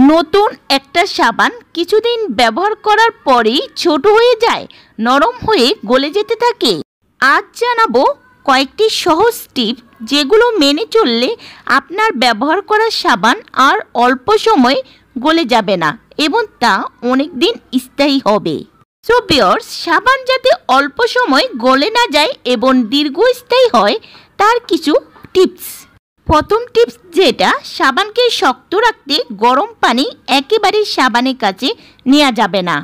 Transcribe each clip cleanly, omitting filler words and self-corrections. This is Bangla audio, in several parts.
নতুন একটা সাবান কিছুদিন ব্যবহার করার পরেই ছোট হয়ে যায়, নরম হয়ে গলে যেতে থাকে। আজ জানাবো কয়েকটি সহজ টিপ যেগুলো মেনে চললে আপনার ব্যবহার করা সাবান আর অল্প সময় গলে যাবে না এবং তা অনেক দিন স্থায়ী হবে। সো ভিউয়ার্স, সাবান যাতে অল্প সময় গলে না যায় এবং দীর্ঘস্থায়ী হয় তার কিছু টিপস। প্রথম টিপস যেটা, সাবানকে শক্ত রাখতে গরম পানি একেবারে সাবানের কাছে নেওয়া যাবে না,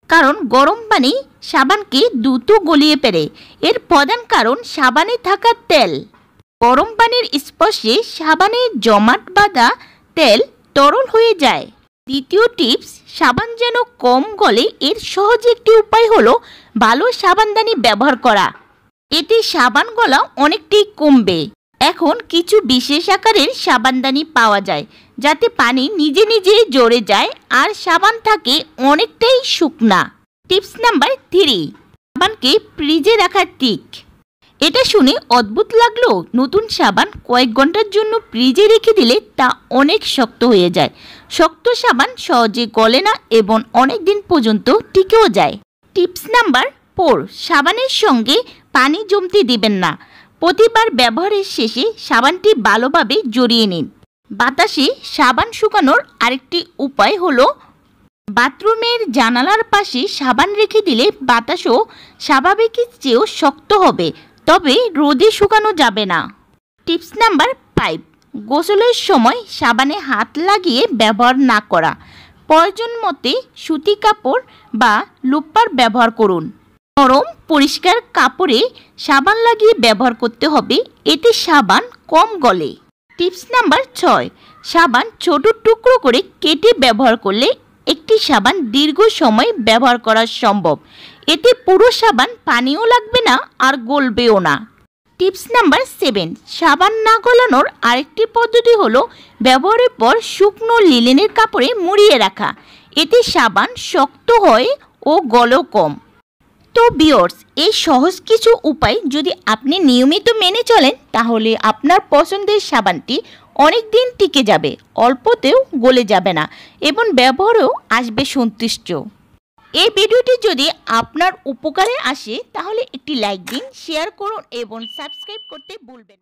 কারণ গরম পানি সাবানকে দ্রুত গলিয়ে ফেলে। এর প্রধান কারণ সাবানে থাকা তেল। গরম পানির স্পর্শে সাবানে জমাট বাঁধা তেল তরল হয়ে যায়। দ্বিতীয় টিপস, সাবান যেন কম গলে এর সহজ একটি উপায় হলো ভালো সাবানদানি ব্যবহার করা। এতে সাবান গলা অনেকটাই কমবে। এখন কিছু বিশেষ আকারের সাবানদানি পাওয়া যায় যাতে পানি নিজে নিজে জড়ে যায় আর সাবান থাকে অনেকটাই শুকনা। টিপস নাম্বার 3, সাবানকে ফ্রিজে রাখার ট্রিক। এটা শুনে অদ্ভুত লাগলো, নতুন সাবান কয়েক ঘন্টার জন্য ফ্রিজে রেখে দিলে তা অনেক শক্ত হয়ে যায়। শক্ত সাবান সহজে গলে না এবং অনেক দিন পর্যন্ত টিকেও যায়। টিপস নাম্বার 4, সাবানের সঙ্গে পানি জমতে দিবেন না। প্রতিবার ব্যবহারের শেষে সাবানটি ভালোভাবে জড়িয়ে নিন। বাতাসে সাবান শুকানোর আরেকটি উপায় হলো বাথরুমের জানালার পাশে সাবান রেখে দিলে বাতাসও স্বাভাবিকের চেয়েও শক্ত হবে, তবে রোদে শুকানো যাবে না। টিপস নাম্বার 5, গোসলের সময় সাবানে হাত লাগিয়ে ব্যবহার না করা। প্রয়োজন মতে সুতি কাপড় বা লোপার ব্যবহার করুন। নরম পরিষ্কার কাপড়ে সাবান লাগিয়ে ব্যবহার করতে হবে, এতে সাবান কম গলে। টিপস নাম্বার 6, সাবান ছোট টুকরো করে কেটে ব্যবহার করলে একটি সাবান দীর্ঘ সময় ব্যবহার করা সম্ভব। এতে পুরো সাবান পানিও লাগবে না আর গলবেও না। টিপস নাম্বার 7, সাবান না গলানোর আরেকটি পদ্ধতি হলো ব্যবহারের পর শুকনো লিনেনের কাপড়ে মুড়িয়ে রাখা। এতে সাবান শক্ত হয় ও গলেও কম। তো ভিউয়ার্স, এই সহজ কিছু উপায় যদি আপনি নিয়মিত মেনে চলেন তাহলে আপনার পছন্দের সাবানটি অনেক দিন টিকে যাবে, অল্পতেও গলে যাবে না এবং ব্যবহারেও আসবে সন্তুষ্ট। এই ভিডিওটি যদি আপনার উপকারে আসে তাহলে একটি লাইক দিন, শেয়ার করুন এবং সাবস্ক্রাইব করতে ভুলবেন না।